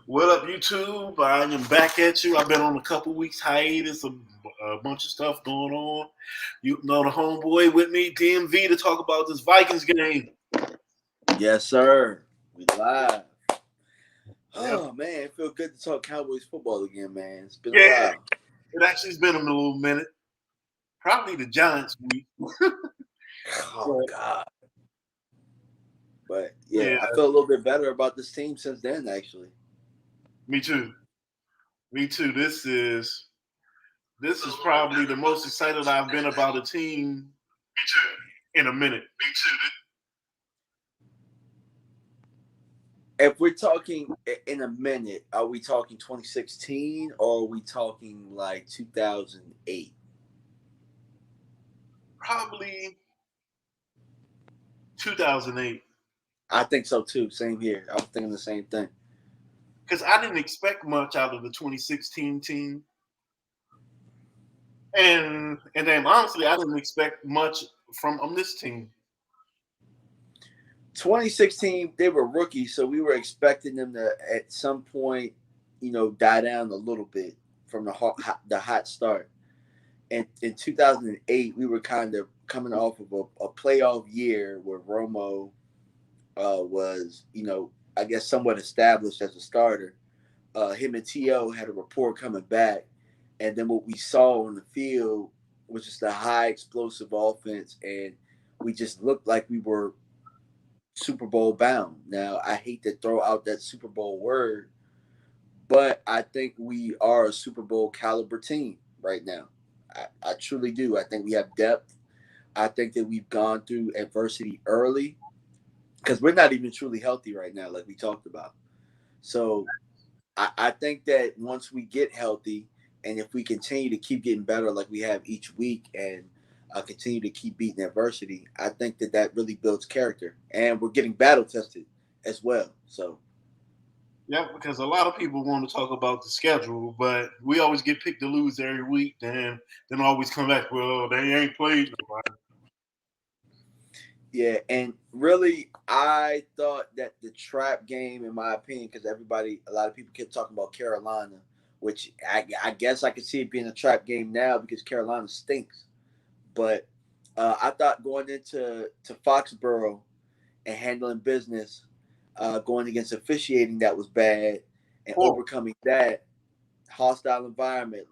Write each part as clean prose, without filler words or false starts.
What up, YouTube? I am back at you. I've been on a couple weeks hiatus, a bunch of stuff going on. You know the homeboy with me, DMV, to talk about this Vikings game. Yes, sir. We live. Yep. Oh man, it feels good to talk Cowboys football again, man. It's been a Yeah, while. it actually has been a little minute. Probably the Giants week. Oh But, God. But yeah, yeah, I feel a little bit better about this team since then, actually. me too. Me too. This is probably the most excited I've been about a team in a minute. Me too. If we're talking in a minute, are we talking 2016 or are we talking like 2008? Probably 2008. I think so too. Same here. I was thinking the same thing. Because I didn't expect much out of the 2016 team. And then honestly, I didn't expect much from this team. 2016, they were rookies, so we were expecting them to at some point, die down a little bit from the hot start. And in 2008, we were kind of coming off of a playoff year where Romo was, I guess somewhat established as a starter. Him and T.O. had a rapport coming back. And then what we saw on the field was just a high explosive offense. And we just looked like we were Super Bowl bound. Now, I hate to throw out that Super Bowl word, but I think we are a Super Bowl caliber team right now. I truly do. I think we have depth. I think that we've gone through adversity early because we're not even truly healthy right now, like we talked about. So I think that once we get healthy and if we continue to keep getting better like we have each week and continue to keep beating adversity, I think that that really builds character. And we're getting battle tested as well. So, Yeah, because a lot of people want to talk about the schedule, but we always get picked to lose every week. Then always come back. Well, they ain't played nobody. yeah, and really, I thought that the trap game, in my opinion, because a lot of people kept talking about Carolina, which I guess I could see it being a trap game now because Carolina stinks. But I thought going into Foxborough and handling business, going against officiating that was bad, and Poor. overcoming that hostile environment,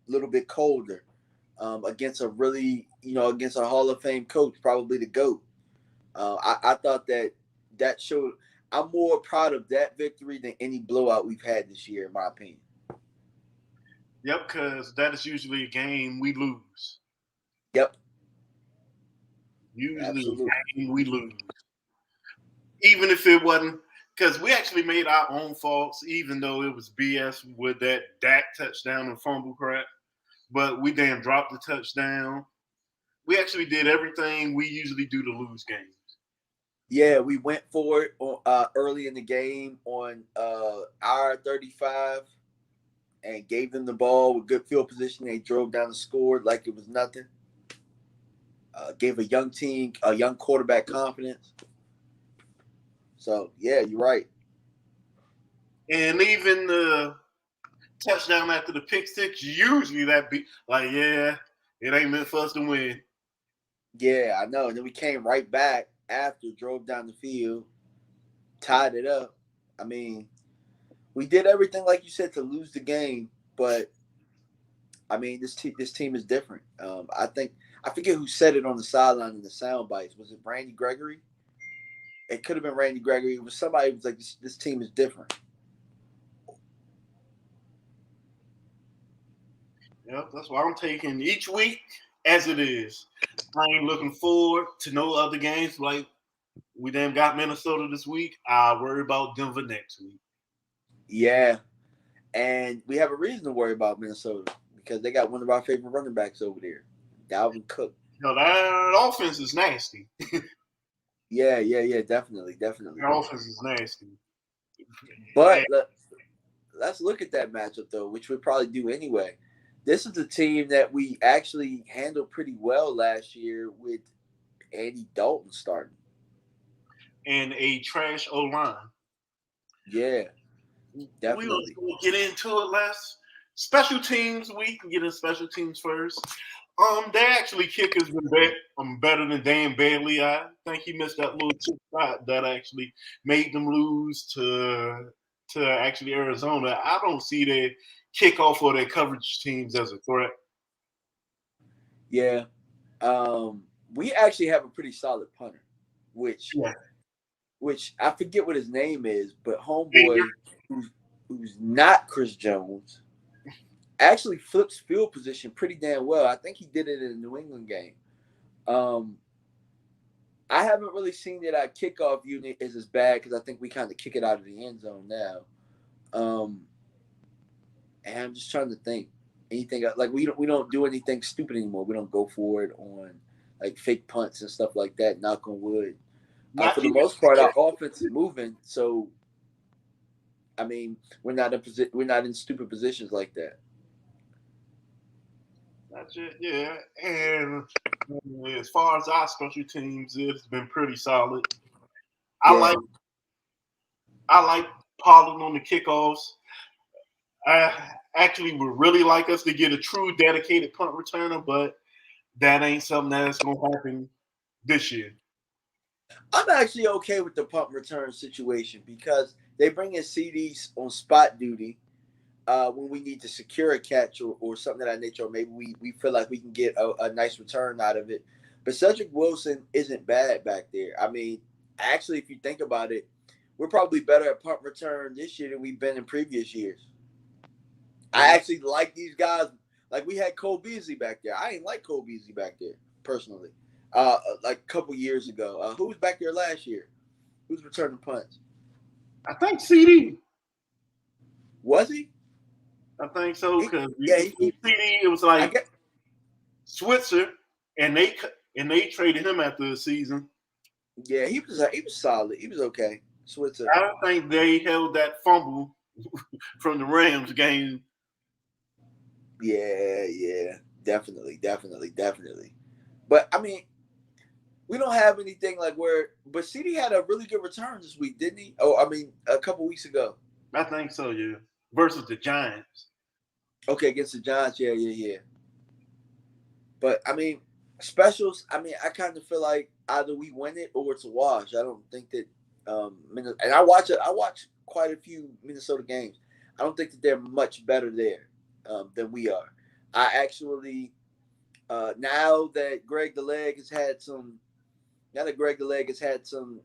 little bit colder, against a really against a Hall of Fame coach, probably the GOAT. I thought that showed. I'm more proud of that victory than any blowout we've had this year, in my opinion. Yep, because that is usually a game we lose. Yep, Usually absolutely. a game we lose. Even if it wasn't, because we actually made our own faults, even though it was BS with that Dak touchdown and fumble crap. But we damn dropped the touchdown. We actually did everything we usually do to lose games. Yeah, we went for it early in the game on our 35 and gave them the ball with good field position. They drove down and scored like it was nothing. Gave a young team, a young quarterback confidence. So yeah, you're right. And even the touchdown after the pick six, usually that be like, yeah, it ain't meant for us to win. Yeah, I know. And then we came right back after, drove down the field, tied it up. I mean, we did everything like you said to lose the game, but I mean, this team is different. I forget who said it on the sideline in the sound bites. Was it Randy Gregory? It could have been Randy Gregory. It was somebody who was like, this team is different. Yep, that's why I'm taking each week as it is. I ain't looking forward to no other games. Like we damn got Minnesota this week. I'll worry about Denver next week. Yeah, and we have a reason to worry about Minnesota because they got one of our favorite running backs over there, Dalvin Cook. No, that offense is nasty. Yeah, definitely, definitely. Their offense is nasty. But And, let's look at that matchup though, which we probably do anyway. This is a team that we actually handled pretty well last year with Andy Dalton starting. and a trash O line. Yeah, We Definitely. will get into it last. Special teams, we can get in special teams first. They actually kickers been better than Dan Bailey. I think he missed that little chip shot that actually made them lose to actually Arizona. I don't see their kickoff or their coverage teams as a threat. Yeah. We actually have a pretty solid punter, which Yeah. which I forget what his name is, but homeboy who's not Chris Jones actually flips field position pretty damn well. I think he did it in the New England game. Um, I haven't really seen that our kickoff unit is as bad because I think we kind of kick it out of the end zone now. Um, and I'm just trying to think anything like we don't do anything stupid anymore. We don't go for it on like fake punts and stuff like that. Knock on wood. Not For the even most part, our offense is moving. So I mean, we're not in stupid positions like that. That's it, yeah. And as far as our special teams, it's been pretty solid. I Yeah, like I like Pollard on the kickoffs. I actually would really like us to get a true dedicated punt returner, but that ain't something that's gonna happen this year. I'm actually okay with the punt return situation because they bring in CDs on spot duty when we need to secure a catch or something of that nature, or maybe we feel like we can get a nice return out of it. But Cedric Wilson isn't bad back there. I mean, actually, if you think about it, we're probably better at punt return this year than we've been in previous years. I Yeah. actually like these guys. Like we had Cole Beasley back there. I ain't like Cole Beasley back there personally. Like a couple years ago. Who was back there last year? Who's returning punts? I think CD. Was he? I think so because Yeah, CD it was I like get. Switzer, and they traded him after the season. Yeah, he was solid. He was okay. Switzer. I don't think they held that fumble from the Rams game. Yeah, definitely. But I mean, we don't have anything like where. But CD had a really good return this week, didn't he? Oh, I mean, a couple weeks ago. I think so, yeah. Versus the Giants. Okay, against the Giants. Yeah. But I mean, specials. I mean, I kind of feel like either we win it or it's a wash. I don't think that. And I watch it. I watch quite a few Minnesota games. I don't think that they're much better there than we are. I actually now that Greg the Leg has had some. Now that Greg the Leg has had some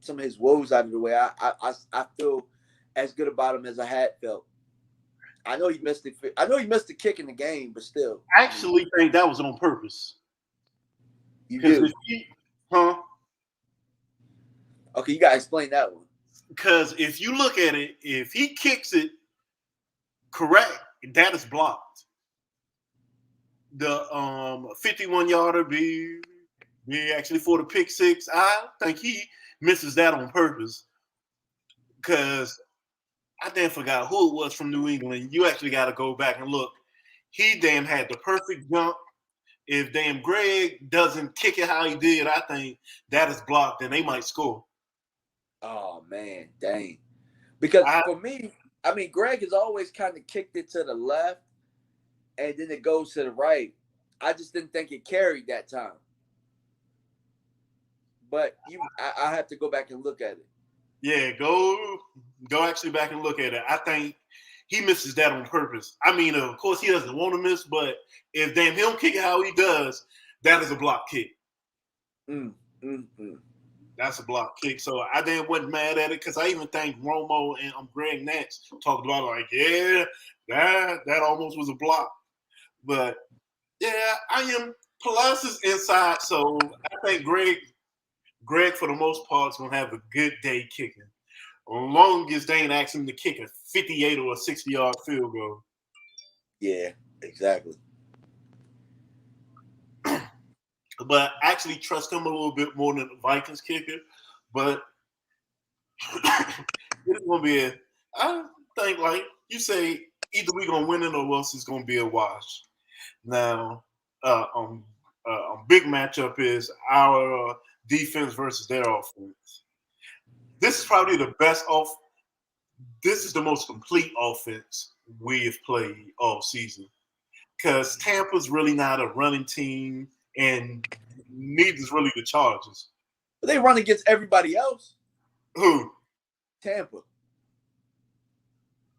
of his woes out of the way, I feel as good about him as I had felt. I know he missed the. I know he missed the kick in the game, but still, I I mean, actually think that was on purpose. you Because do. Okay, you gotta explain that one. Because if you look at it, if he kicks it correct, that is blocked. The 51 yarder be actually for the pick six. I think he misses that on purpose because I damn forgot who it was from New England. You actually got to go back and look. He damn had the perfect jump. If damn Greg doesn't kick it how he did, I think that is blocked and they might score. Oh man, dang. Because I for me, I mean, Greg has always kind of kicked it to the left, and then it goes to the right. I just didn't think it carried that time. But I have to go back and look at it. Yeah, go actually back and look at it. I think he misses that on purpose. I mean, of course he doesn't want to miss, but if damn he don't kick it how he does, that is a block kick. Mm, mm. That's a block kick. So I damn wasn't mad at it because I even think Romo and Greg Nance talked about it like, yeah, that almost was a block. But yeah, I am plus is inside, so I think Greg for the most part is gonna have a good day kicking. As long as they ain't asking him to kick a 58 or a 60-yard field goal. Yeah, exactly. But I actually trust him a little bit more than the Vikings kicker. But it's gonna be I think like you say, either we gonna win it or else it's gonna be a wash. Now, big matchup is our defense versus their offense. This is probably the best this is the most complete offense we have played all season. Because Tampa's really not a running team, and neither is really the Chargers. But they run against everybody else. Who? Tampa.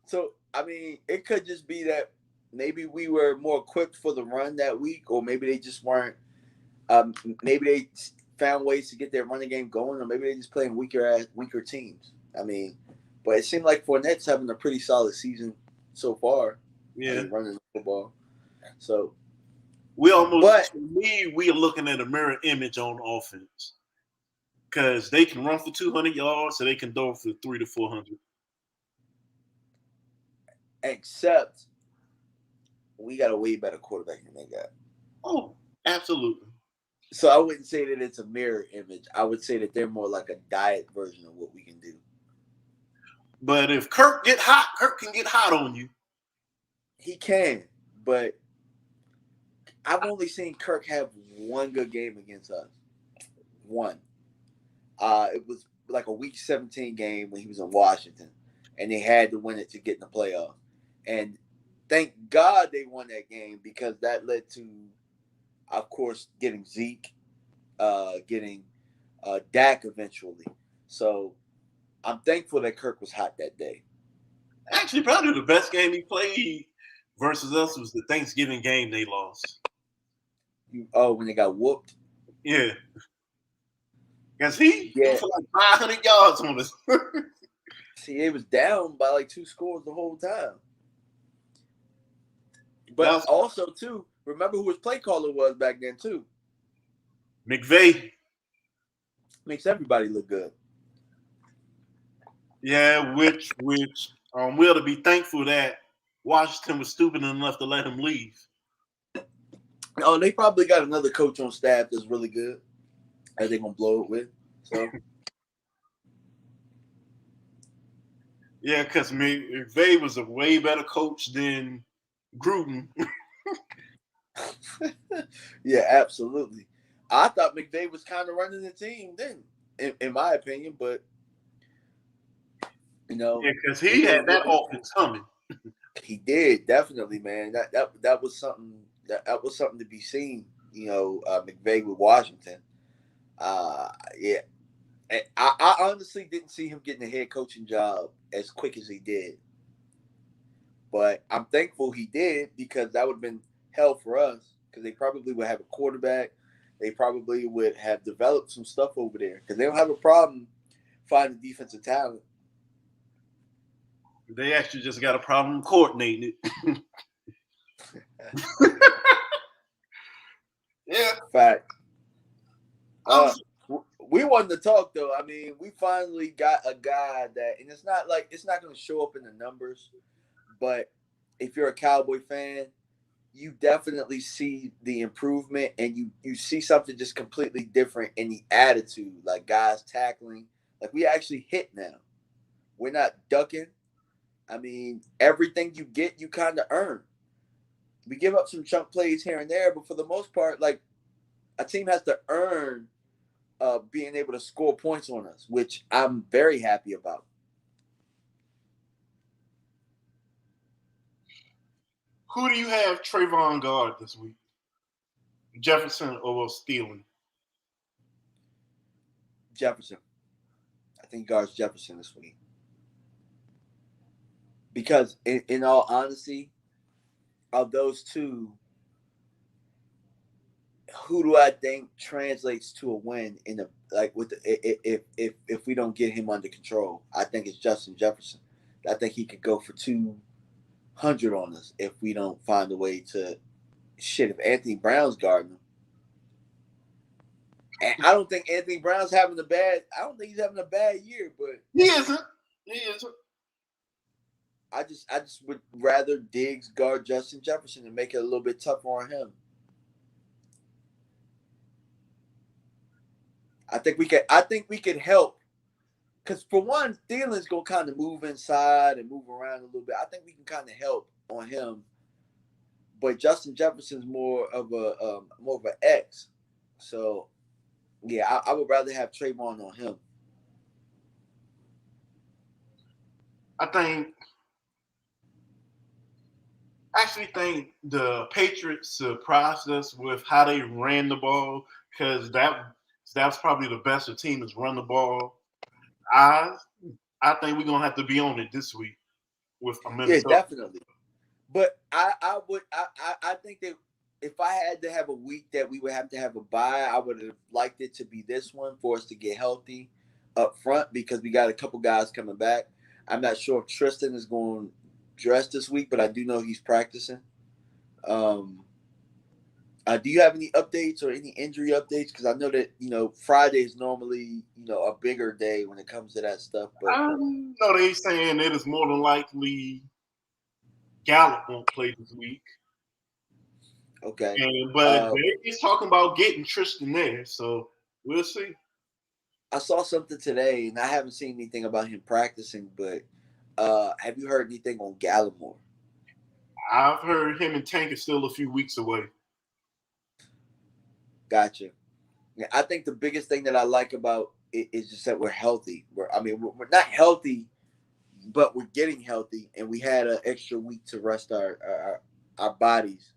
So, I mean, it could just be that maybe we were more equipped for the run that week, or maybe they just weren't. Maybe they found ways to get their running game going, or maybe they just playing weaker teams. I mean, but it seemed like Fournette's having a pretty solid season so far. I Yeah. mean, running the football. So We almost, but to me, we are looking at a mirror image on offense. Because they can run for 200 yards, or they can throw for 300 to 400. except we got a way better quarterback than they got. Oh, absolutely. So I wouldn't say that it's a mirror image. I would say that they're more like a diet version of what we can do. But if Kirk get hot, Kirk can get hot on you. He can, but I've only seen Kirk have one good game against us. One. It was like a Week 17 game when he was in Washington, and they had to win it to get in the playoff. And thank God they won that game because that led to, of course, getting Zeke, getting Dak eventually. So I'm thankful that Kirk was hot that day. Actually, probably the best game he played versus us was the Thanksgiving game they lost. When they got whooped? Yeah. Because he Yeah. for like 500 yards on us. See, it was down by like 2 scores the whole time. But also, too, remember who his play caller was back then, too? McVay. Makes everybody look good. Yeah, which we ought to be thankful that Washington was stupid enough to let him leave. Oh, they probably got another coach on staff that's really good that they're going to blow it with. So, yeah, because McVay was a way better coach than Gruden. yeah, absolutely. I thought McVay was kind of running the team then, in my opinion, but Yeah, because he had that offense coming. He did, definitely, man. That was something that was something to be seen. McVay with Washington. Yeah, and I honestly didn't see him getting a head coaching job as quick as he did, but I'm thankful he did because that would have been hell for us because they probably would have a quarterback. They probably would have developed some stuff over there because they don't have a problem finding defensive talent. They actually just got a problem coordinating it. Yeah. Fact. We wanted to talk though. I mean, we finally got a guy that, and it's not going to show up in the numbers, but if you're a Cowboy fan, you definitely see the improvement, and you see something just completely different in the attitude. Like guys tackling, like we actually hit now. We're not ducking. I mean, everything you get, you kind of earn. We give up some chunk plays here and there, but for the most part, like a team has to earn being able to score points on us, which I'm very happy about. Who do you have Trayvon guard this week? Jefferson or Stealing? Jefferson. I think guards Jefferson this week. Because in all honesty, of those two, who do I think translates to a win in the if we don't get him under control? I think it's Justin Jefferson. I think he could go for 200 on us if we don't find a way to shit. If Anthony Brown's guarding him, and I don't think Anthony Brown's having a bad. I don't think he's having a bad year, but he isn't. He isn't. I just would rather Diggs guard Justin Jefferson and make it a little bit tougher on him. I think we could help. Because for one, Thielen's gonna kind of move inside and move around a little bit. I think we can kind of help on him. But Justin Jefferson's more of an X. So yeah, I would rather have Trayvon on him. I think I actually think the Patriots surprised us with how they ran the ball because that's probably the best the team is run the ball. I I think we're gonna have to be on it this week with Yeah, Minnesota. definitely. But I think that if I had to have a week that we would have to have a bye, I would have liked it to be this one for us to get healthy up front because we got a couple guys coming back. I'm not sure if Tristan is going to dress this week, but I do know he's practicing. Um, do you have any updates or any injury updates? Because I know that Friday is normally a bigger day when it comes to that stuff. But I know they saying it is more than likely Gallup won't play this week, okay, and but uh, they're talking about getting Tristan there, so we'll see. I saw something today, and I haven't seen anything about him practicing. But have you heard anything on Gallimore? I've heard him and Tank is still a few weeks away. Gotcha. Yeah, I think the biggest thing that I like about it is just that we're healthy. We're not healthy, but we're getting healthy, and we had an extra week to rest our bodies.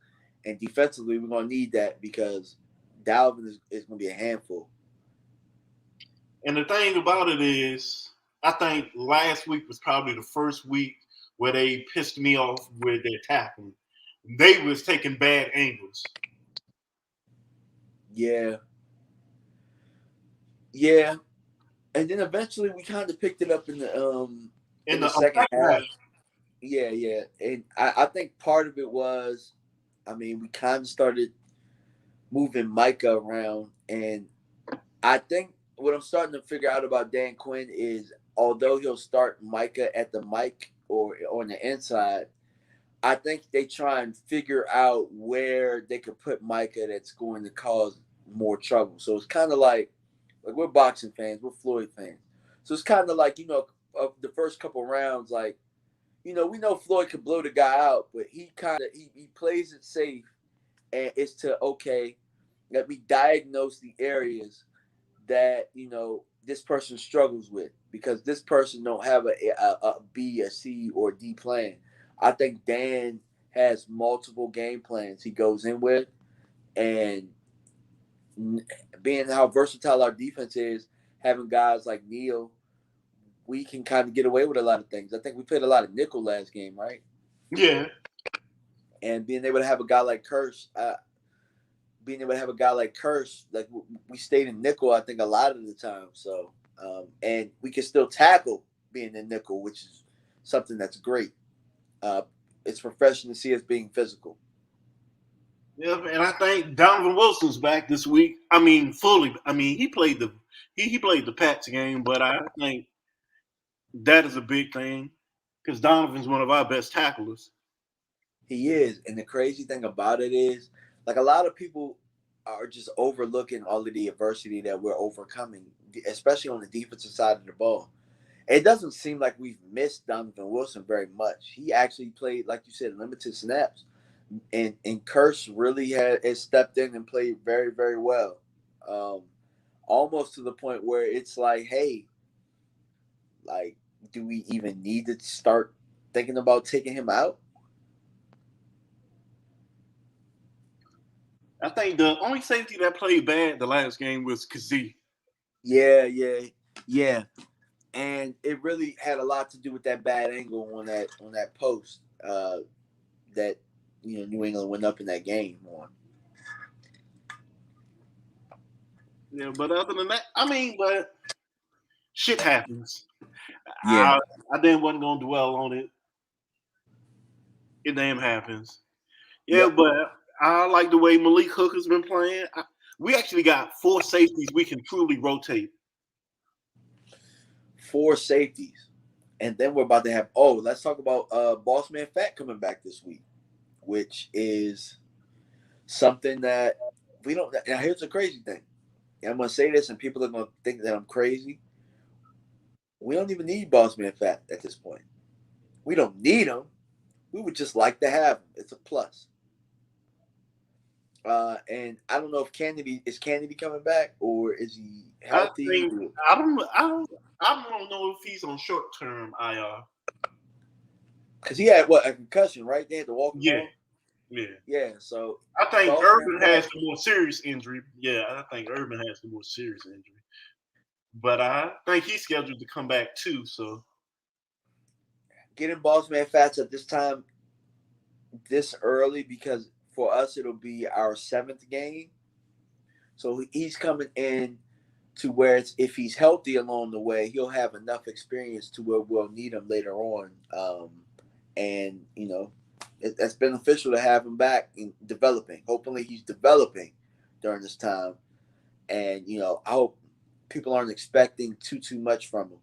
And defensively, we're gonna need that because Dalvin is gonna be a handful. And the thing about it is, I think last week was probably the first week where they pissed me off with their tackling. They was taking bad angles. Yeah, yeah. And then eventually we kind of picked it up In in the the second second half, half. Yeah, yeah. And I think part of it was, we kind of started moving Micah around. And I think what I'm starting to figure out about Dan Quinn is, although he'll start Micah at the mic or on the inside, I think they try and figure out where they could put Micah that's going to cause more trouble. So it's kind of like we're boxing fans, we're Floyd fans. So it's kind of like, of the first couple rounds, like, we know Floyd could blow the guy out, but he kind of he plays it safe, and it's to, okay, let me diagnose the areas that this person struggles with, because this person don't have a B, a C, or D plan. I think Dan has multiple game plans he goes in with, and being how versatile our defense is, having guys like Neil, we can kind of get away with a lot of things. I think we played a lot of nickel last game, right? yeah, And being able to have a guy like Curse, like we stayed in nickel, I think a lot of the time. So, and we can still tackle being in nickel, which is something that's great. Uh, it's refreshing to see us being physical. yeah. And I think Donovan Wilson's back this week. I mean, fully. I mean, he played the Pats game, but I think that is a big thing because Donovan's one of our best tacklers. He is, and the crazy thing about it is, like, a lot of people are just overlooking all of the adversity that we're overcoming, especially on the defensive side of the ball. It doesn't seem like we've missed Donovan Wilson very much. He actually played, like you said, limited snaps, and Curse really has stepped in and played very, very well, um, almost to the point where it's like, hey, like, do we even need to start thinking about taking him out? I think the only safety that played bad the last game was Kazee. Yeah, yeah, yeah. And it really had a lot to do with that bad angle on that post, that New England went up in that game on. Yeah, but other than that, I mean, but shit happens. Yeah, I then wasn't gonna dwell on it. It damn happens. Yeah, yep. but I like the way Malik Hooker's been playing. We actually got four safeties we can truly rotate. Four safeties, and then we're about to have. Oh, let's talk about Boss Man Fat coming back this week, which is something that we don't. Now, here's the crazy thing. And I'm gonna say this, and people are gonna think that I'm crazy. We don't even need Boss Man Fat at this point. We don't need him. We would just like to have him. It's a plus. And I don't know if Kennedy coming back, or is he I healthy? think I don't know if he's on short term IR. because he had a concussion, right? They had to walk him Yeah, off. yeah. Yeah, so I think Boss Man Urban has Fat, the more serious injury. Yeah, I think Urban has the more serious injury. But I think he's scheduled to come back too. So getting Boss Man Fats at this time, this early, because for us it'll be our seventh game. So he's coming in to where it's, if he's healthy along the way, he'll have enough experience to where we'll need him later on. And that's beneficial to have him back in developing. Hopefully, he's developing during this time, and I hope people aren't expecting too much from him.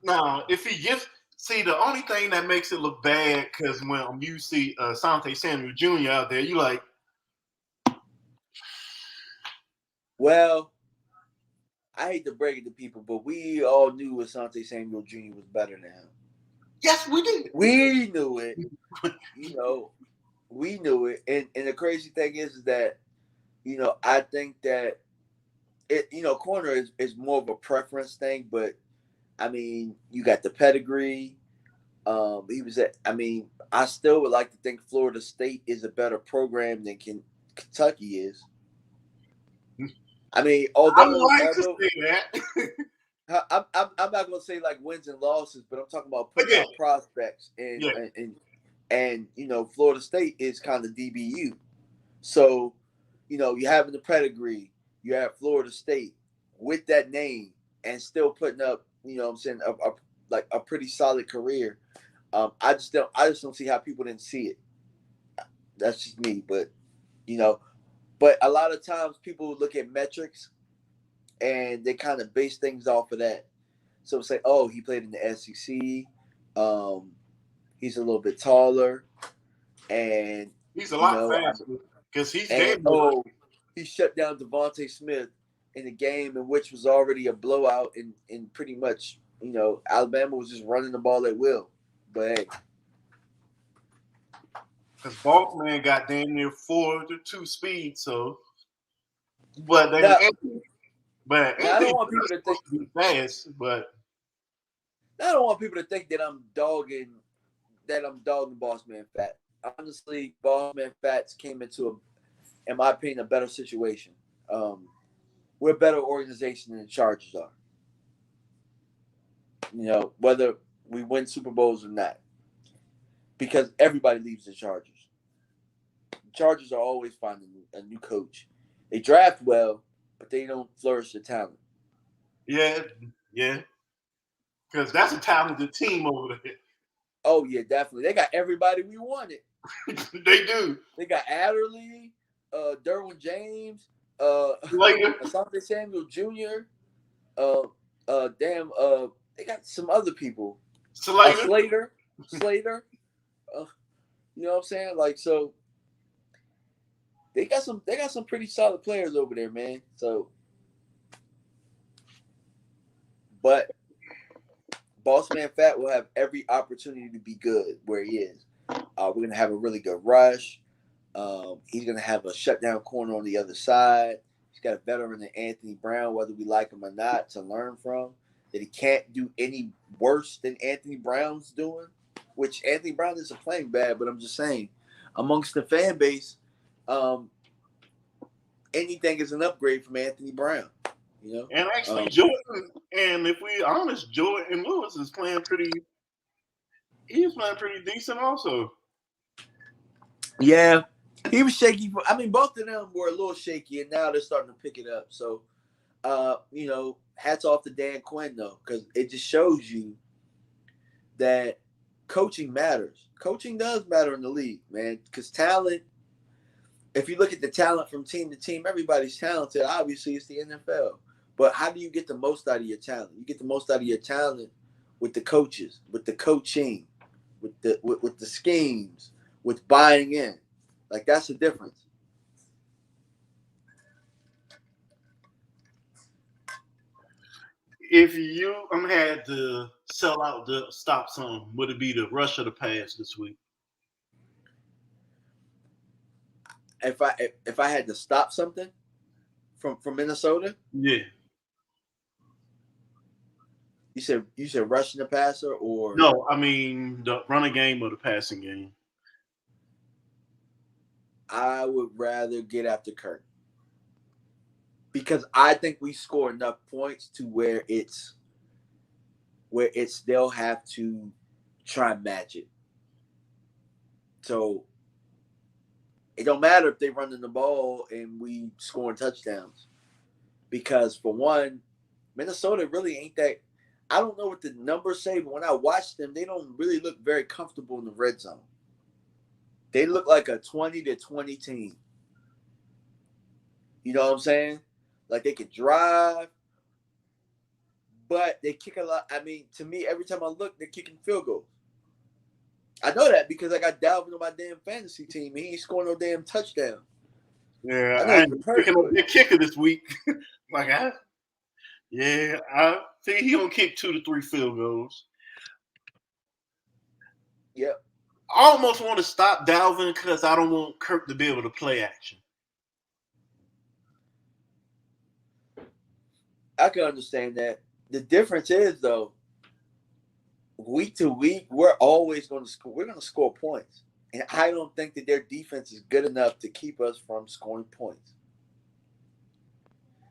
now, if he gets see the only thing that makes it look bad because when you see Sante Samuel Jr. out there, you like, Well, I hate to break it to people, but we all knew Asante Samuel Jr. was better than him. yes, we did. We knew it. We knew it. And the crazy thing is that, I think that corner is more of a preference thing, but I mean, you got the pedigree. He was at. I mean, I still would like to think Florida State is a better program than Kentucky is. I mean, I would although like to although say that. I'm not gonna say like wins and losses, but I'm talking about But putting yeah, out prospects yeah. and Florida State is kind of DBU. So, you having the pedigree, you have Florida State with that name and still putting up, what I'm saying, like a pretty solid career. I just don't see how people didn't see it. That's just me, you know, but a lot of times people look at metrics and they kind of base things off of that. So say, oh, he played in the SEC. Um, he's a little bit taller, and He's a lot I faster because he's and damn near. oh, he shut down Devontae Smith in a game in which was already a blowout, and pretty much Alabama was just running the ball at will. But hey, Because Balkman got damn near 4-2 speed. So, but then now, now I don't Anthony want people to think. supposed to be fast. But I don't want people to think that I'm dogging Boss Man Fat. Honestly, Boss Man Fats came into in my opinion, a better situation. We're a better organization than the Chargers are. Whether we win Super Bowls or not, because everybody leaves the Chargers. The Chargers are always finding a new coach. They draft well, but they don't flourish the talent. yeah, yeah, because that's a talented team over there. Oh yeah, definitely. They got everybody we wanted. They do. They got Adderley, Derwin James, Later, Asante Samuel Jr. Uh, they got some other people. Slater. Slater. You know what I'm saying? Like, so they got some pretty solid players over there, man. So, but Boss Man Fat will have every opportunity to be good where he is. We're gonna have a really good rush. He's gonna have a shutdown corner on the other side. He's got a veteran in Anthony Brown, whether we like him or not, to learn from. That he can't do any worse than Anthony Brown's doing, which Anthony Brown isn't playing bad, but I'm just saying, amongst the fan base, um, anything is an upgrade from Anthony Brown. You know, And actually, Jordan, and if we honest, Jordan Lewis is playing pretty. He's playing pretty decent, also. yeah, he was shaky. I mean, both of them were a little shaky, and now they're starting to pick it up. So, hats off to Dan Quinn though, because it just shows you that coaching matters. Coaching does matter in the league, man. Because talent, if you look at the talent from team to team, everybody's talented. Obviously, it's the NFL. But how do you get the most out of your talent? You get the most out of your talent with the coaches, with the coaching, with the schemes, with buying in. Like, that's the difference. If you had to sell out to stop some, would it be the rush or the pass this week? If I had to stop something from Minnesota, Yeah. You said rushing the passer or No, I mean the running game or the passing game. I would rather get after Kirk because I think we score enough points to where it's they'll have to try and match it. So it don't matter if they running the ball and we scoring touchdowns because for one, Minnesota really ain't that. I don't know what the numbers say, but when I watch them, they don't really look very comfortable in the red zone. They look like a 20-20 team. You know what I'm saying? Like they can drive, but they kick a lot. I mean, to me, every time I look, they're kicking field goals. I know that because I got Dalvin on my damn fantasy team and he ain't scoring no damn touchdown. Yeah, I know I he's ain't hurt, picking up but their kicker this week. Like I think he gonna kick 2 to 3 field goals. yeah, I almost want to stop Dalvin because I don't want Kirk to be able to play action. I can understand that. The difference is though, week to week, we're always going to score. We're going to score points, and I don't think that their defense is good enough to keep us from scoring points.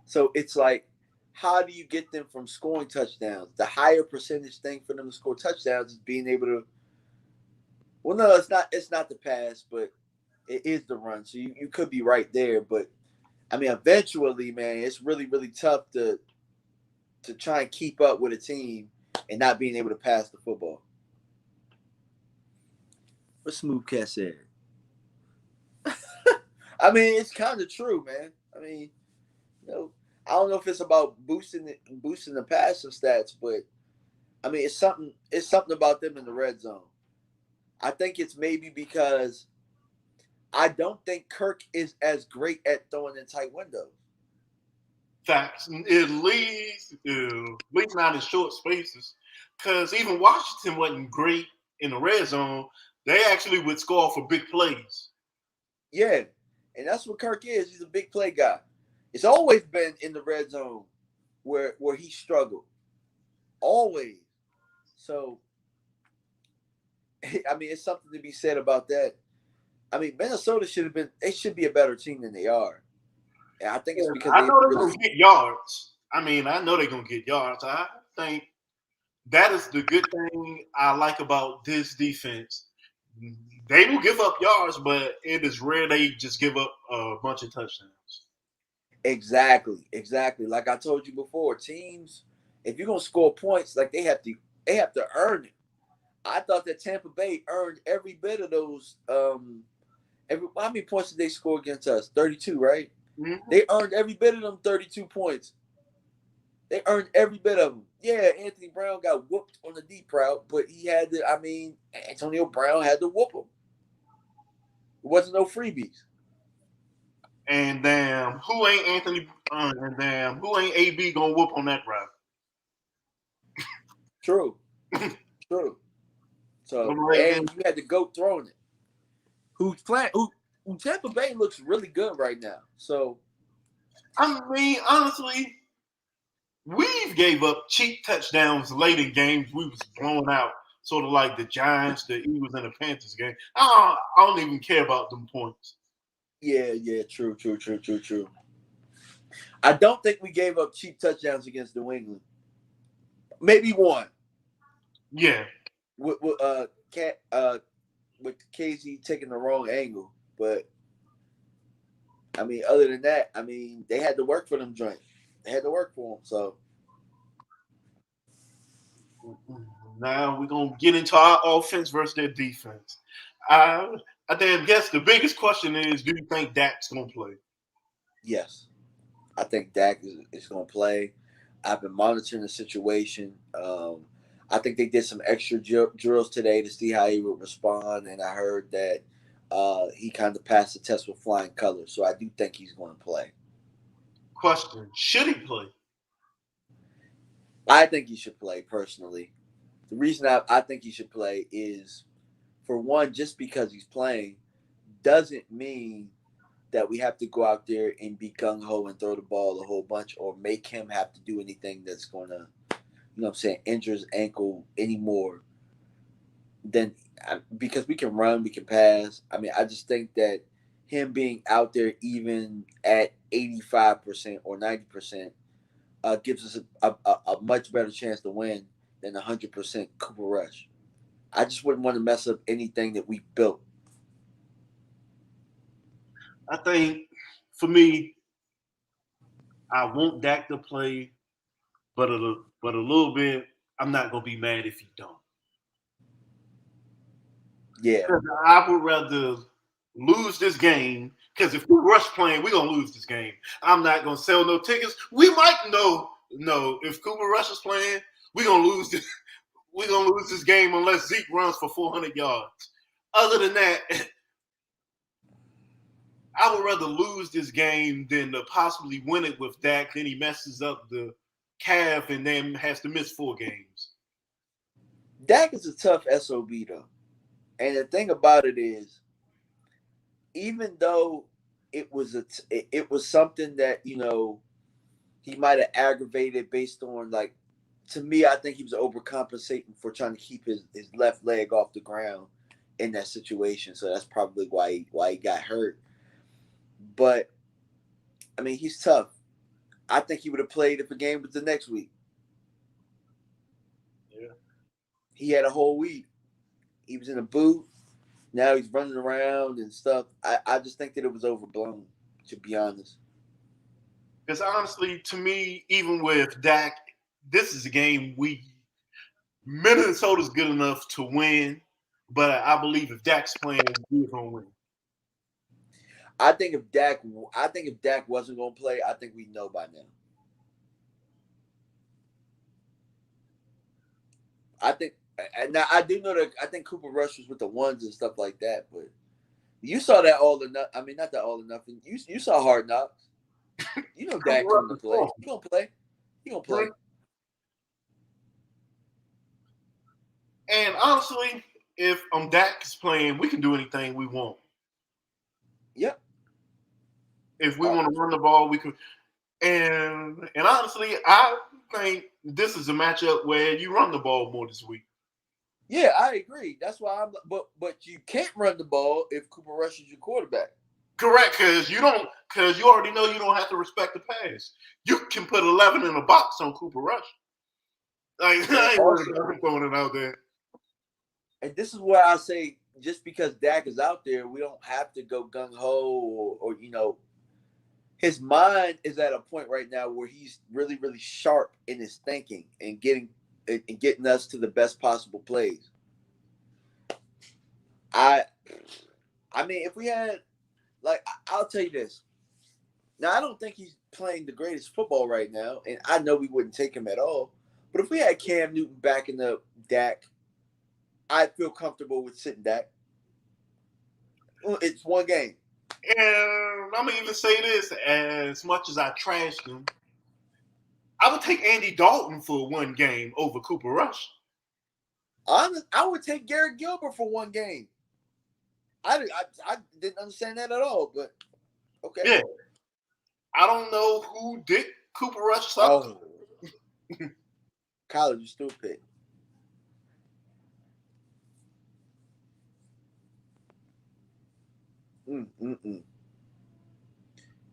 So it's like, how do you get them from scoring touchdowns? The higher percentage thing for them to score touchdowns is being able to. Well, no, it's not. It's not the pass, but it is the run. So you could be right there, but I mean, eventually, man, it's really really tough to try and keep up with a team and not being able to pass the football. What Smooth Cat said. I mean, it's kind of true, man. I mean, you know, I don't know if it's about boosting the passing stats, but I mean, it's something about them in the red zone. I think it's maybe because I don't think Kirk is as great at throwing in tight windows. Facts. At least not in short spaces. Because even Washington wasn't great in the red zone. They actually would score for big plays. Yeah, and that's what Kirk is. He's a big play guy. It's always been in the red zone where he struggled. Always. So I mean, it's something to be said about that. I mean, Minnesota should have been. They should be a better team than they are. And I think it's because I they know they're really. going to get yards. I mean, I know they're going to get yards. I think that is the good thing I like about this defense. They will give up yards, but it is rare they just give up a bunch of touchdowns. Exactly. Like I told you before, teams, if you're gonna score points, like they have to earn it. I thought that Tampa Bay earned every bit of those. How many points did they score against us? 32, right? Mm-hmm. They earned every bit of them 32 points. They earned every bit of them. Yeah, Anthony Brown got whooped on the deep route, but he had to. I mean, Antonio Brown had to whoop him. It wasn't no freebies. And damn, who ain't Anthony? And damn, who ain't AB gonna whoop on that route? True, true. So, and you had the goat throwing it. Who's playing? Who Tampa Bay looks really good right now. So, I mean, honestly, we've gave up cheap touchdowns late in games. We was blown out, sort of like the Giants, the Eagles, and the Panthers game. I don't even care about them points. yeah, true. I don't think we gave up cheap touchdowns against New England. Maybe one Yeah, with Casey taking the wrong angle, but I mean, other than that, I mean, they had to work for them joints. They had to work for them. So, now we're gonna get into our offense versus their defense. I I then guess the biggest question is, do you think Dak's gonna play? yes, I think Dak is going to play. I've been monitoring the situation. I think they did some extra drills today to see how he would respond, and I heard that he kind of passed the test with flying colors. So I do think he's going to play. Question: should he play? I think he should play personally. The reason I think he should play is, for one, just because he's playing doesn't mean that we have to go out there and be gung ho and throw the ball a whole bunch or make him have to do anything that's going to you know what I'm saying, injure his ankle anymore. Then because we can run, we can pass. I mean, I just think that him being out there even at 85% or 90% gives us a much better chance to win than 100% Cooper Rush. I just wouldn't want to mess up anything that we built. I think for me, I want Dak to play, but a little bit, I'm not gonna be mad if he don't. Yeah, I would rather lose this game because if we rush playing, we're gonna lose this game. I'm not gonna sell no tickets. We might know no if Cooper Rush is playing, we're gonna lose this. We're gonna lose this game unless Zeke runs for 400 yards. Other than that, I would rather lose this game than to possibly win it with Dak. Then he messes up the calf and then has to miss 4 games. Dak is a tough SOB though, and the thing about it is, even though it was something that he might have aggravated based on like, to me, I think he was overcompensating for trying to keep his left leg off the ground in that situation. So that's probably why he got hurt. But I mean, he's tough. I think he would have played if the game was the next week. Yeah. He had a whole week. He was in a boot. Now he's running around and stuff. I just think that it was overblown, to be honest. Because honestly, to me, even with Dak, this is a game Minnesota's good enough to win, but I believe if Dak's playing, we're gonna win. I think if Dak wasn't going to play, I think we know by now. I think, and now I do know that I think Cooper Rush was with the ones and stuff like that, but you saw that all or nothing. I mean, not that all or nothing. You saw Hard Knocks. You know Dak coming to play. He gonna play. He gonna play. And honestly, if Dak is playing, we can do anything we want. Yep. If we want to run the ball, we can. And honestly, I think this is a matchup where you run the ball more this week. Yeah, I agree. That's why but you can't run the ball if Cooper Rush is your quarterback. Correct, because you already know you don't have to respect the pass. You can put 11 in a box on Cooper Rush. Like I ain't worried about him throwing it out there. And this is where I say, just because Dak is out there, we don't have to go gung ho or his mind is at a point right now where he's really, really sharp in his thinking and getting us to the best possible plays. I mean, if we had, like, I'll tell you this. Now, I don't think he's playing the greatest football right now, and I know we wouldn't take him at all. But if we had Cam Newton backing up Dak, I'd feel comfortable with sitting Dak. It's one game. And I'm gonna even say this: as much as I trashed him, I would take Andy Dalton for one game over Cooper Rush. I would take Garrett Gilbert for one game. I didn't understand that at all, but okay. Yeah, I don't know who did Cooper Rush suck. Oh. College is stupid.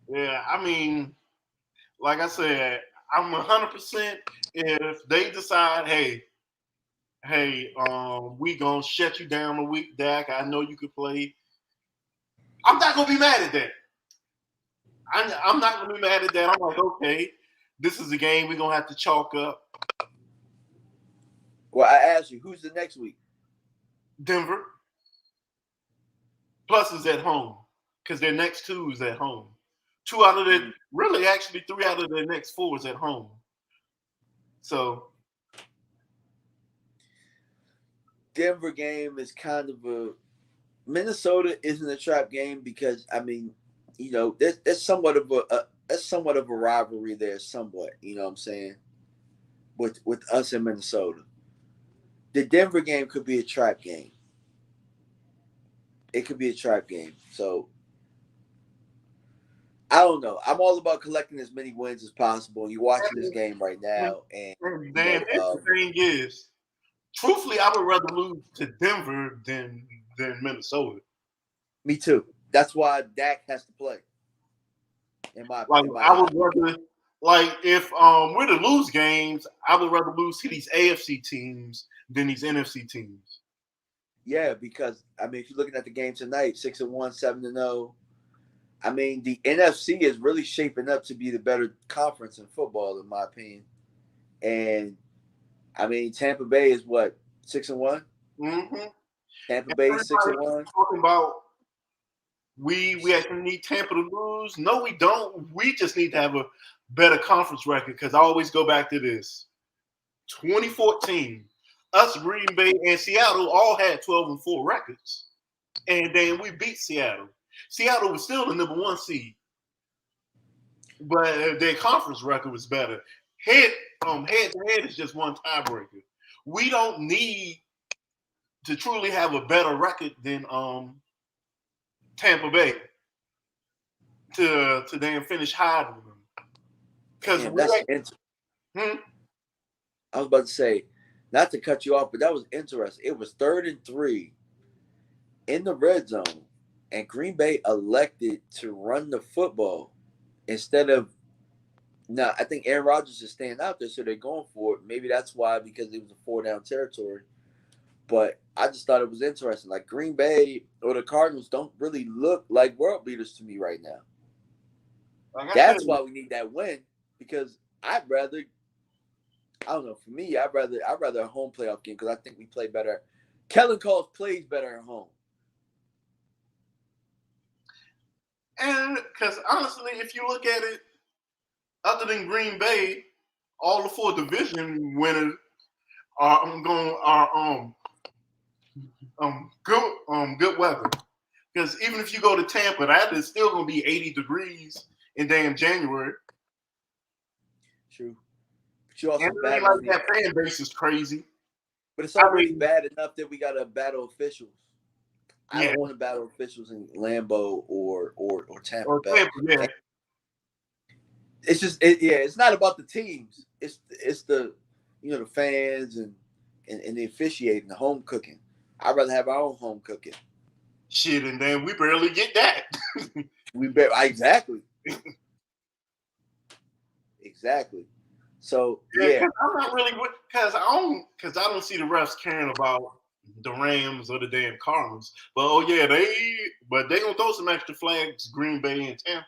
Yeah, I mean, like I said, I'm 100% if they decide, we gonna shut you down a week, Dak. I know you could play. I'm not gonna be mad at that. I'm not gonna be mad at that. I'm like, okay, this is a game we're gonna have to chalk up. Well, I asked you, who's the next week? Denver. Plus is at home because their next 2 is at home. 2 out of their really actually 3 out of their next 4 is at home. So Denver game is kind of a Minnesota isn't a trap game because I mean, there's somewhat of a rivalry there, somewhat. You know what I'm saying? With us in Minnesota, the Denver game could be a trap game. It could be a trap game. So I don't know. I'm all about collecting as many wins as possible. You're watching this game right And, now, and and you Dan, know, the thing is, truthfully, I would rather lose to Denver than Minnesota. me too. That's why Dak has to play. Like In my I would mind. rather, like if we're to lose games, I would rather lose to these AFC teams than these NFC teams. Yeah, because I mean, if you're looking at the game tonight, 6-1, 7-0. I mean, the NFC is really shaping up to be the better conference in football, in my opinion. And I mean, Tampa Bay is what 6-1. Mm-hmm. Tampa Bay is Everybody 6-1. talking about we actually need Tampa to lose. No, we don't. We just need to have a better conference record because I always go back to this. 2014, us, Green Bay, and Seattle all had 12-4 records. And then we beat Seattle. Seattle was still the number 1 seed, but their conference record was better. Head to head is just one tiebreaker. We don't need to truly have a better record than Tampa Bay to then finish higher than them. Because I was about to say, not to cut you off, but that was interesting. It was 3rd and 3 in the red zone, and Green Bay elected to run the football instead of. Now, I think Aaron Rodgers is staying out there, so they're going for it. Maybe that's why, because it was a 4-down territory. But I just thought it was interesting. Like Green Bay or the Cardinals don't really look like world beaters to me right now. That's why we need that win, because I'd rather. I don't know. For me, I'd rather a home playoff game because I think we play better. Kellen Cole plays better at home. And because honestly, if you look at it, other than Green Bay, all the 4 division winners are good weather. Because even if you go to Tampa, that is still going to be 80 degrees in damn January. True. But you also and like that fan base is crazy. But it's already bad enough that we got to battle officials. I don't want to battle officials in Lambeau or Tampa Bay. Yeah. It's just it's not about the teams. It's the the fans and the officiating, the home cooking. I'd rather have our own home cooking. Shit, and then we barely get that. Exactly. Exactly. So I'm not really because I don't see the refs caring about the Rams or the damn Cardinals. But they gonna throw some extra flags, Green Bay and Tampa.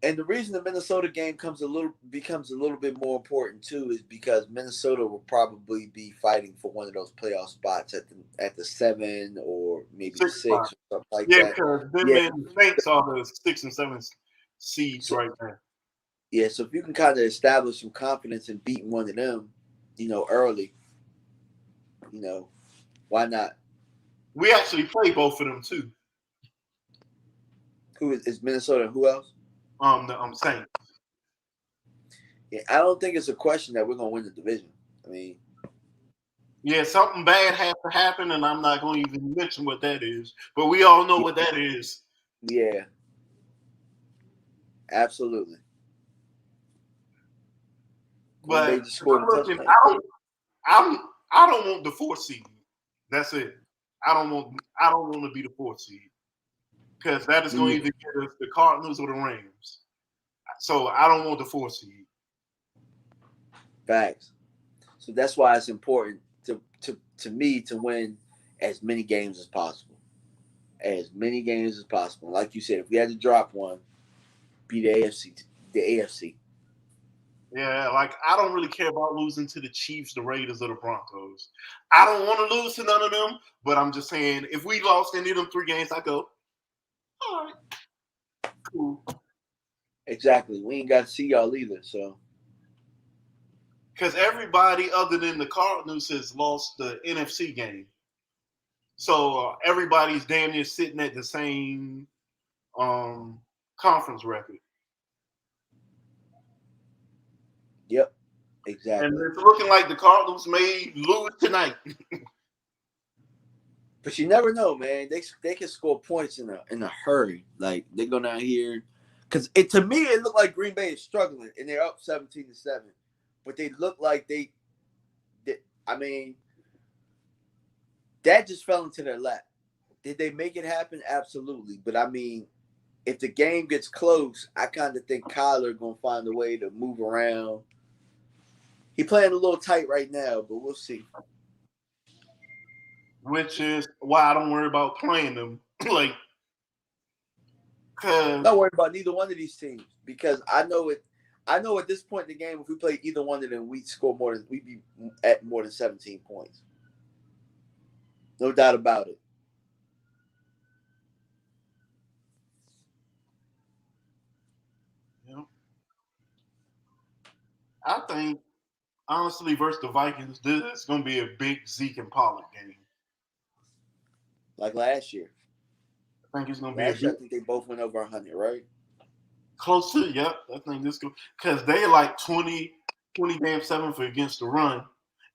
And the reason the Minnesota game becomes a little bit more important too is because Minnesota will probably be fighting for one of those playoff spots at the 7 or maybe 6 or something like that. Yeah, because them and the Saints are the 6 and 7 seeds right now. Yeah, so if you can kind of establish some confidence in beating one of them, early, why not? We actually play both of them too. Who is Minnesota? Who else? The Saints. Yeah, I don't think it's a question that we're gonna win the division. I mean, yeah, something bad has to happen, and I'm not going to even mention what that is. But we all know what that is. Yeah, absolutely. But I don't want the 4th seed. That's it. I don't want to be the 4th seed because that is going to either get us the Cardinals or the Rams. So I don't want the 4th seed. Facts. So that's why it's important to me to win as many games as possible. As many games as possible. Like you said, if we had to drop one, be the AFC. Yeah, like I don't really care about losing to the Chiefs, the Raiders, or the Broncos. I don't want to lose to none of them, but I'm just saying if we lost any of them 3 games, I go, all right, cool. Exactly. We ain't got to see y'all either, so. Because everybody other than the Cardinals has lost the NFC game. So everybody's damn near sitting at the same conference record. Yep, exactly. And it's looking like the Cardinals may lose tonight. But you never know, man. They can score points in a hurry. Like they go down here, because it to me it looked like Green Bay is struggling and they're up 17-7, but they look like they. I mean, that just fell into their lap. Did they make it happen? Absolutely. But I mean, if the game gets close, I kind of think Kyler gonna find a way to move around. He playing a little tight right now, but we'll see. which is why I don't worry about playing them. Like, cause Not worried about neither one of these teams because I know it. I know at this point in the game, if we play either one of them, we'd be at more than 17 points. No doubt about it. you know, I think honestly versus the Vikings, this is gonna be a big Zeke and Pollard game. Like last year. I think it's gonna be a Last year, big I think they both went over 100, right? close to yep. I think this go because they like 20 damn 7 for against the run.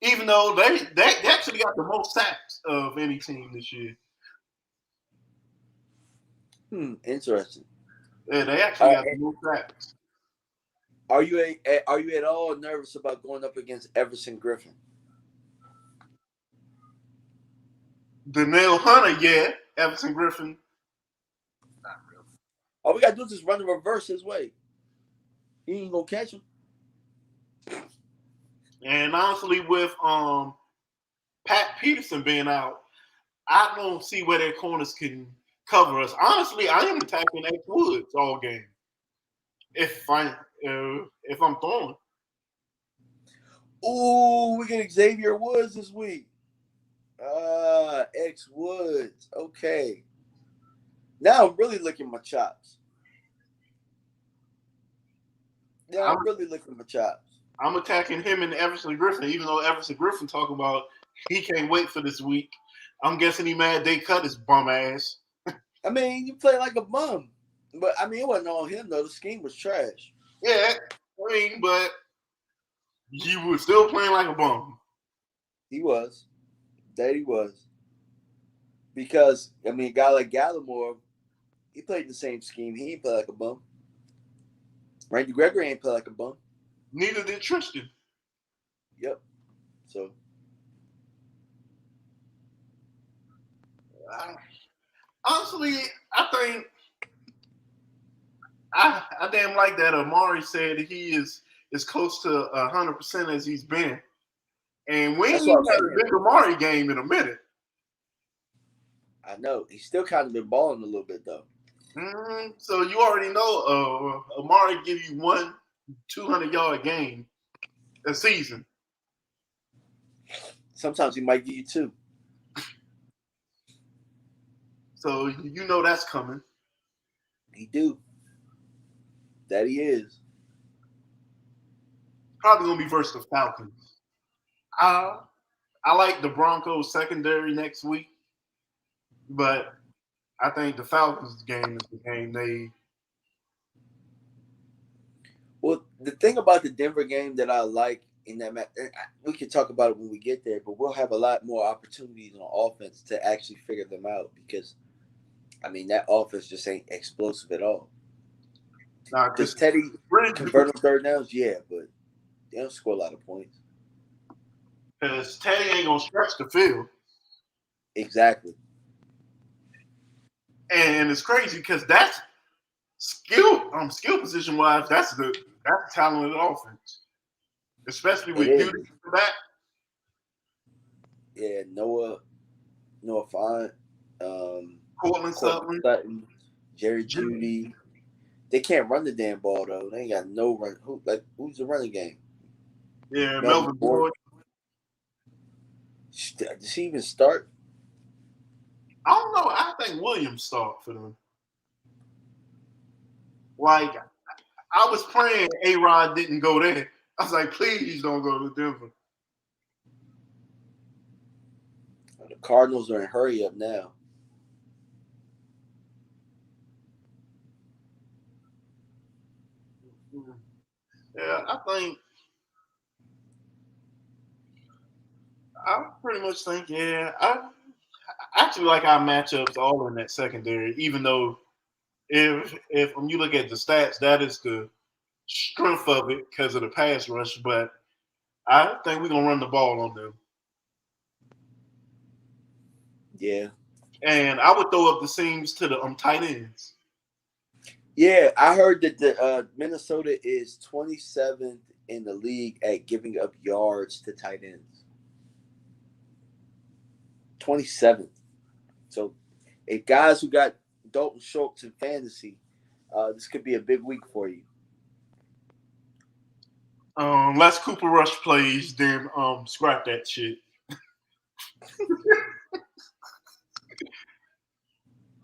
Even though they actually got the most sacks of any team this year. Interesting. Yeah, they actually got the most sacks. Are you at all nervous about going up against Everson Griffin? Danielle Hunter, yeah. Everson Griffin. All we gotta do is just run the reverse his way. He ain't gonna catch him. And honestly, with Pat Peterson being out, I don't see where their corners can cover us. Honestly, I am attacking X Woods all game. If I'm throwing, Ooh, we get Xavier Woods this week. X Woods. Okay. Now I'm really licking my chops. Yeah, I'm, I'm really licking my chops. I'm attacking him and Everson Griffin. Even though Everson Griffin talking about he can't wait for this week. I'm guessing he mad they cut his bum ass. I mean, you play like a bum. But I mean, it wasn't on him though. The scheme was trash. Yeah, I mean, but you were still playing like a bum. He was. That he was. Because I mean, a guy like Gallimore, he played the same scheme. He ain't play like a bum. Randy Gregory ain't play like a bum. Neither did Tristan. Yep. So Honestly, I think I damn like that. Amari said he is as close to 100% as he's been, and we ain't that's what even I'm had a saying. big Amari game in a minute. I know. He's still kind of been balling a little bit though. So you already know Amari give you 200-yard game a season. Sometimes he might give you two. So you know that's coming. He do. That he is. Probably gonna be versus the Falcons. I I like the Broncos secondary next week, but I think the Falcons game is the game they. Well, the thing about the Denver game that I like in that match, we can talk about it when we get there, but we'll have a lot more opportunities on offense to actually figure them out because, I mean, that offense just ain't explosive at all. Nah, Does because Teddy convert on third downs? Yeah, but they don't score a lot of points. Teddy ain't gonna stretch the field, Exactly. and it's crazy because that's skill position wise. That's the talented offense, especially It with is. Judy back. Yeah, Noah Font, Cortland Courtland Sutton, Sutton, Jerry Judy. Judy. They can't run the damn ball though. They ain't got no run. Who's the running game? Yeah, Melvin Melvin Gordon. Boyd. Does he even start? I don't know. I think Williams start for them. Like I was praying A Rod didn't go there. I was like, please don't go to Denver. The Cardinals are in hurry up now. Yeah, I pretty much think, yeah, actually like our matchups all in that secondary, even though if when you look at the stats, that is the strength of it because of the pass rush. But I think we're gonna run the ball on them. Yeah. And I would throw up the seams to the tight ends. Yeah, I heard that the Minnesota is 27th in the league at giving up yards to tight ends. 27th. So, if guys who got Dalton Schultz in fantasy, this could be a big week for you. Unless Cooper Rush plays, then scrap that shit.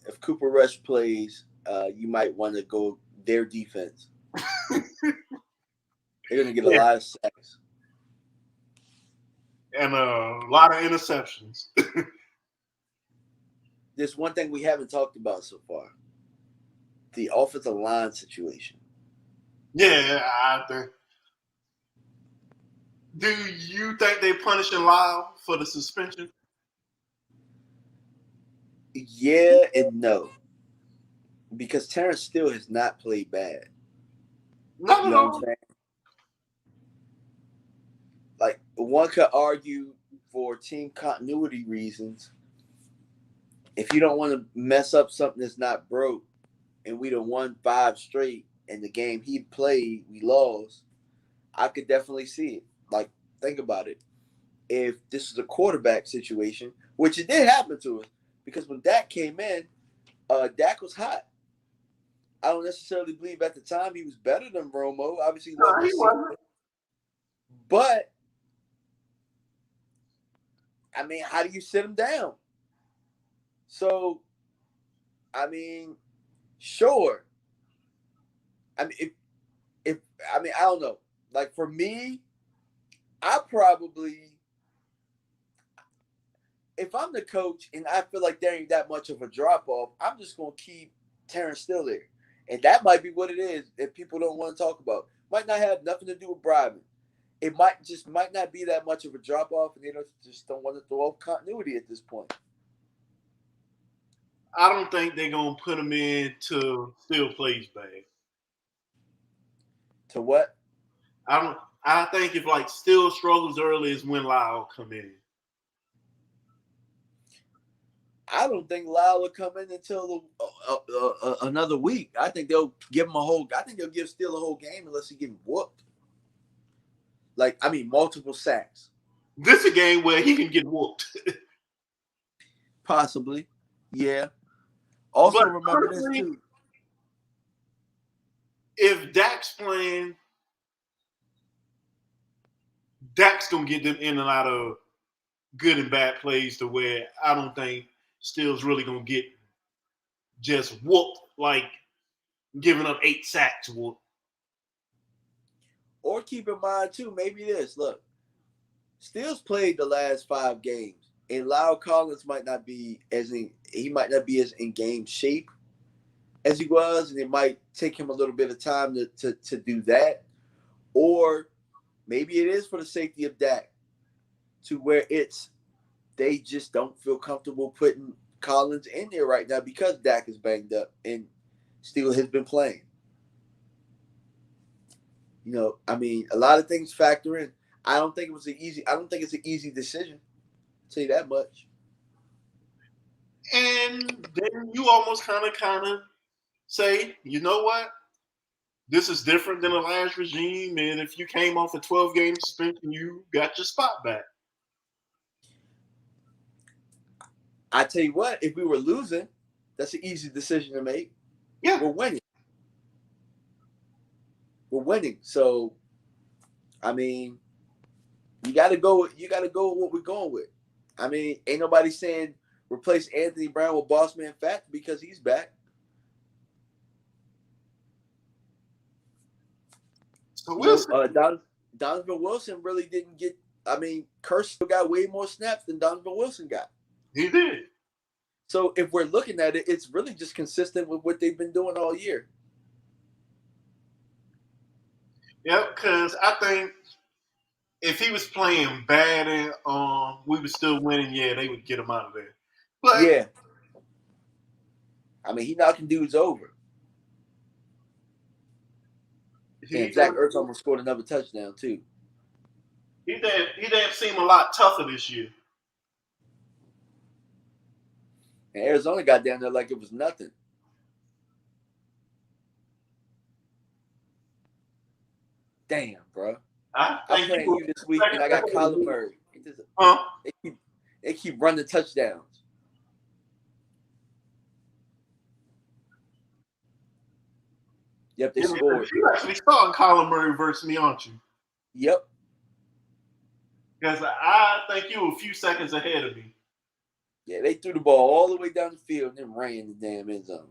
If Cooper Rush plays, you might want to go their defense. They're going to get a lot of sacks. And a lot of interceptions. There's one thing we haven't talked about so far: the offensive line situation. Yeah, I think. Do you think they punishing Lyle for the suspension? Yeah and no, because Terrence Steele has not played bad. Not You at know what I'm all. saying? Like, one could argue for team continuity reasons. If you don't want to mess up something that's not broke, and we done won 5 straight, and the game he played, we lost, I could definitely see it. Like, think about it. If this is a quarterback situation, which it did happen to us, because when Dak came in, Dak was hot. I don't necessarily believe at the time he was better than Romo. Obviously, he wasn't No, a he senior. wasn't. But, I mean, how do you sit him down? So, I mean, sure. I mean, if I mean, I don't know. Like, for me, I probably, if I'm the coach and I feel like there ain't that much of a drop off, I'm just gonna keep Terrence Steele there, and that might be what it is. If people don't want to talk about, might not have nothing to do with bribing. It might not be that much of a drop off, and they just don't want to throw off continuity at this point. I don't think they're gonna put him in to still plays bad. To what? I don't. I think if like still struggles early is when Lyle come in. I don't think Lyle will come in until another week. I think they'll give him a whole. I think they'll give Steele a whole game unless he get whooped. Like, I mean, multiple sacks. This is a game where he can get whooped. Possibly, yeah. Also, But remember this personally, too. if Dak's playing, Dak's gonna get them in and out of good and bad plays to where I don't think Steele's really gonna get just whooped like giving up 8 sacks whooped. Or keep in mind too, maybe this. Look, Steele's played the last 5 games, and Lyle Collins might not be as in game shape as he was, and it might take him a little bit of time to do that. Or maybe it is for the safety of Dak, to where they just don't feel comfortable putting Collins in there right now because Dak is banged up and Steele has been playing. You know, I mean, a lot of things factor in. I don't think it's an easy decision. I'll tell you that much. And then you almost kind of say, you know what? This is different than the last regime, and if you came off a 12-game suspension, you got your spot back. I tell you what, if we were losing, that's an easy decision to make. Yeah. We're winning. So, I mean, you got to go with what we're going with. I mean, ain't nobody saying replace Anthony Brown with Bossman Fat because he's back. So we'll see. Donovan Wilson really didn't get. I mean, Curse still got way more snaps than Donovan Wilson got. He did. So if we're looking at it, it's really just consistent with what they've been doing all year. Yep, because I think if he was playing bad and we were still winning, yeah, they would get him out of there. But Yeah. I mean, he knocking dudes over. he Damn, Zach does. Ertz almost scored another touchdown, too. He didn't seem a lot tougher this year. And Arizona got down there like it was nothing. Damn, bro. I I'm think playing you you this week, and I got second ahead of Kyler me. Murray. Huh? They keep running touchdowns. Yep, they scored. You actually starting Kyler Murray versus me, aren't you? Yep. Because I think you were a few seconds ahead of me. Yeah, they threw the ball all the way down the field and then ran the damn end zone.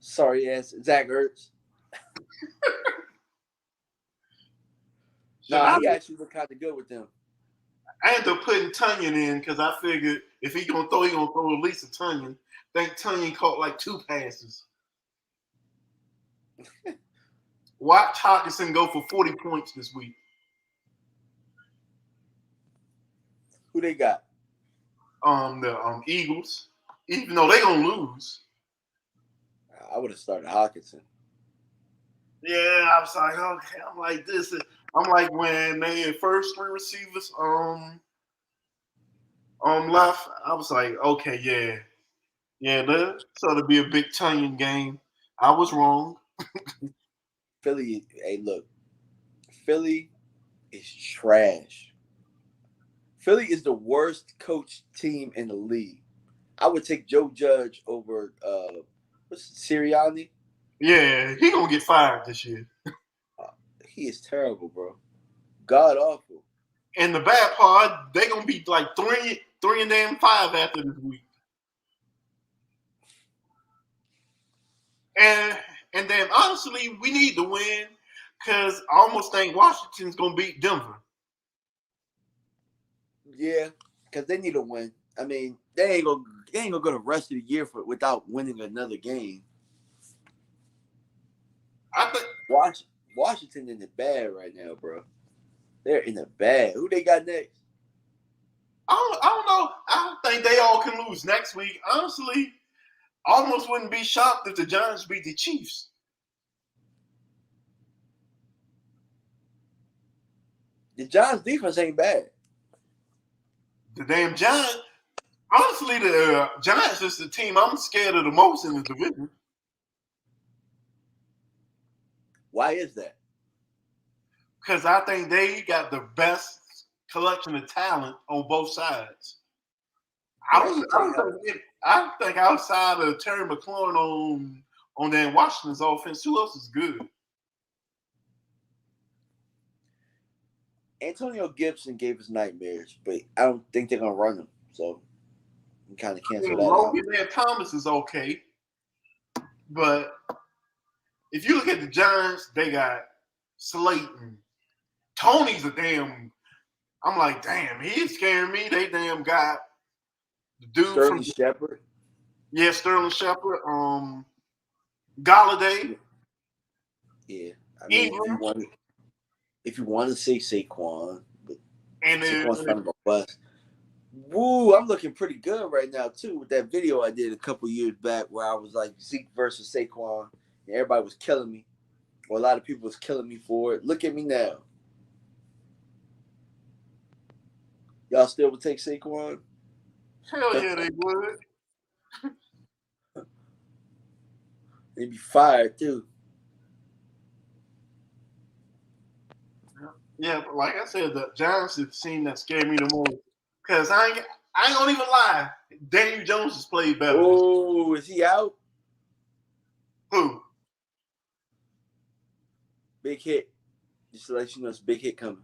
Sorry ass Zach Ertz. Nah, he actually looked kind of good with them. I ended up putting Tunyon in because I figured if he gonna throw at least a Tunyon. I think Tunyon caught like 2 passes. Watch Hawkinson go for 40 points this week. Who they got? The Eagles. Even though they're gonna lose. I would have started Hawkinson. Yeah, I was like, okay. I'm like this. I'm like when they had first 3 receivers left. I was like, okay, yeah. That sort of be a big Tunyon game. I was wrong. Philly, hey, look, Philly is trash. Philly is the worst coached team in the league. I would take Joe Judge over what's Sirianni. Yeah, he gonna get fired this year. He is terrible, bro. God awful. And the bad part, they gonna be like 3-5 after this week. And then honestly, we need to win because I almost think Washington's gonna beat Denver. Yeah, because they need to win. I mean, they ain't gonna go the rest of the year without winning another game. I think Washington in the bad right now, bro. They're in the bad. Who they got next? I don't know. I think they all can lose next week. Honestly, almost wouldn't be shocked if the Giants beat the Chiefs. The Giants' defense ain't bad. The damn Giants. Honestly, the Giants is the team I'm scared of the most in the division. Why is that? Because I think they got the best collection of talent on both sides. I think outside of Terry McLaurin on that Washington's offense, who else is good? Antonio Gibson gave us nightmares, but I don't think they're gonna run him. So we kind of cancel that out. Logan and Thomas is okay, but if you look at the Giants, they got Slayton. Tony's a damn. I'm like, damn, he's scaring me. They damn got the dude Sterling Shepard. Yeah, Sterling Shepard. Galladay. Yeah, I mean, if you want to say Saquon, but Saquon's kind of a bust. Woo, I'm looking pretty good right now too with that video I did a couple years back where I was like Zeke versus Saquon, and everybody was killing me, or a lot of people was killing me for it. Look at me now. Y'all still would take Saquon? Hell yeah, they would. They'd be fired too. Yeah, but like I said, the Giants is the team that scared me the most. Because I ain't gonna even lie. Daniel Jones has played better. Oh, is he out? Who? Big hit. Just to let you know, it's a big hit coming.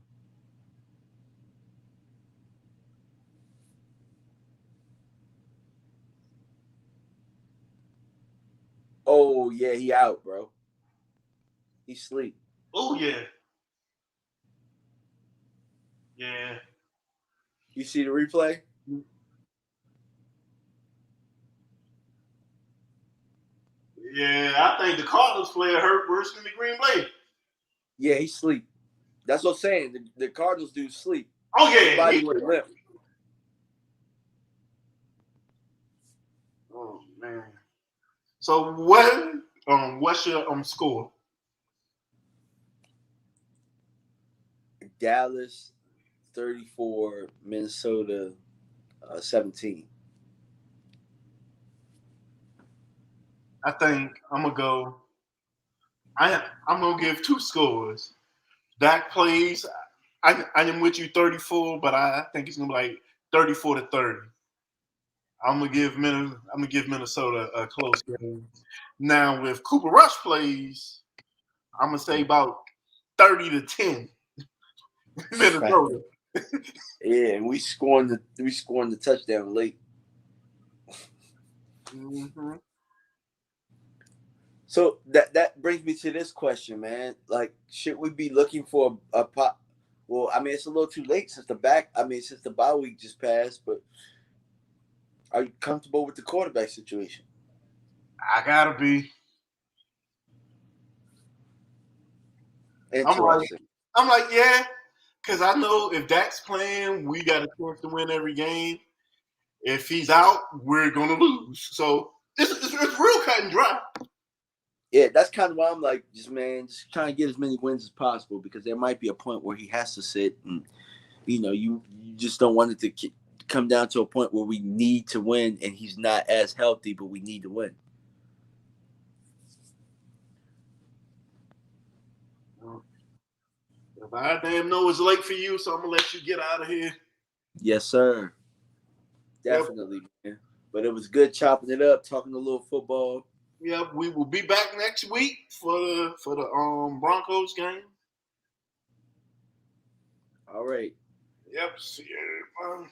Oh, yeah, he out, bro. He's asleep. Oh, yeah. Yeah. You see the replay? Yeah, I think the Cardinals player hurt worse than the Green Bay. Yeah, he's asleep. That's what I'm saying. The Cardinals do sleep. Oh, yeah. His body went limp. Oh man. So what's your score? Dallas 34, Minnesota 17. I think I'm gonna go. I'm gonna give two scores. Dak plays. I am with you 34, but I think it's gonna be like 34-30. I'm gonna give Minnesota a close game. Now with Cooper Rush plays, I'm gonna say about 30-10 Minnesota. Yeah, and we scoring the touchdown late. Mm-hmm. So that brings me to this question, man. Like, should we be looking for a pop? Well, I mean, it's a little too late since since the bye week just passed. But are you comfortable with the quarterback situation? I gotta be. I'm like, Interesting. yeah, because I know if Dak's playing, we got a chance to win every game. If he's out, we're gonna lose. So it's real cut and dry. Yeah, that's kind of why I'm like, just trying to get as many wins as possible because there might be a point where he has to sit, and you just don't want it to come down to a point where we need to win and he's not as healthy, but we need to win. If I damn know it's late for you, so I'm gonna let you get out of here. Yes, sir. Yep, Definitely, man. But it was good chopping it up, talking a little football. yep. We will be back next week for the Broncos game. All right. Yep. See you.